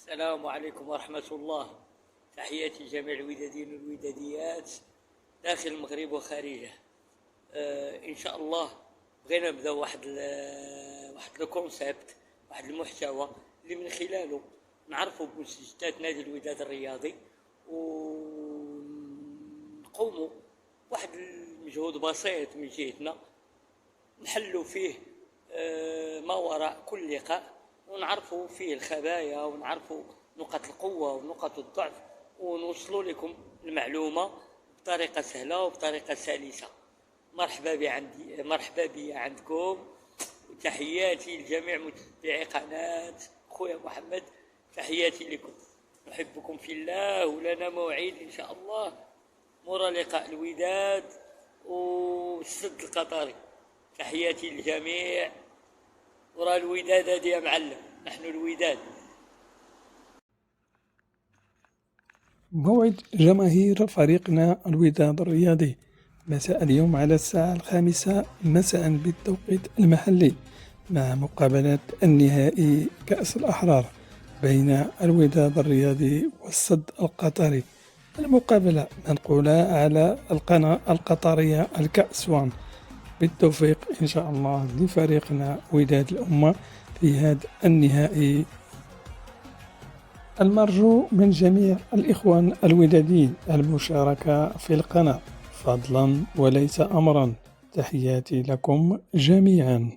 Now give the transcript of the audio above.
السلام عليكم ورحمة الله. تحياتي لجميع الوداديين والوداديات داخل المغرب وخارجه. إن شاء الله بغينا نبدا واحد الكونسيبت، واحد المحتوى اللي من خلاله نعرفوا بمستجدات نادي الوداد الرياضي، ونقوموا واحد المجهود بسيط من جهتنا نحلوا فيه ما وراء كل لقاء، ونعرفوا فيه الخبايا ونعرفوا نقاط القوة ونقاط الضعف، ونوصلوا لكم المعلومة بطريقة سهلة وبطريقة سلسة. مرحبا بي عندكم، وتحياتي لجميع متابعي قناة خويا محمد. تحياتي لكم، نحبكم في الله، ولنا موعد إن شاء الله مرة لقاء الوداد والسد القطري. تحياتي للجميع، ورا الوداد هادي يا معلم، نحن الوداد. موعد جماهير فريقنا الوداد الرياضي مساء اليوم على الساعة 5 مساء بالتوقيت المحلي، مع مقابلة النهائي كأس الأحرار بين الوداد الرياضي والسد القطري. المقابلة منقولة على القناة القطرية الكأس وان. بالتوفيق إن شاء الله لفريقنا وداد الأمة في هذا النهائي. المرجو من جميع الإخوان الوداديين المشاركة في القناة فضلا وليس أمرا. تحياتي لكم جميعا.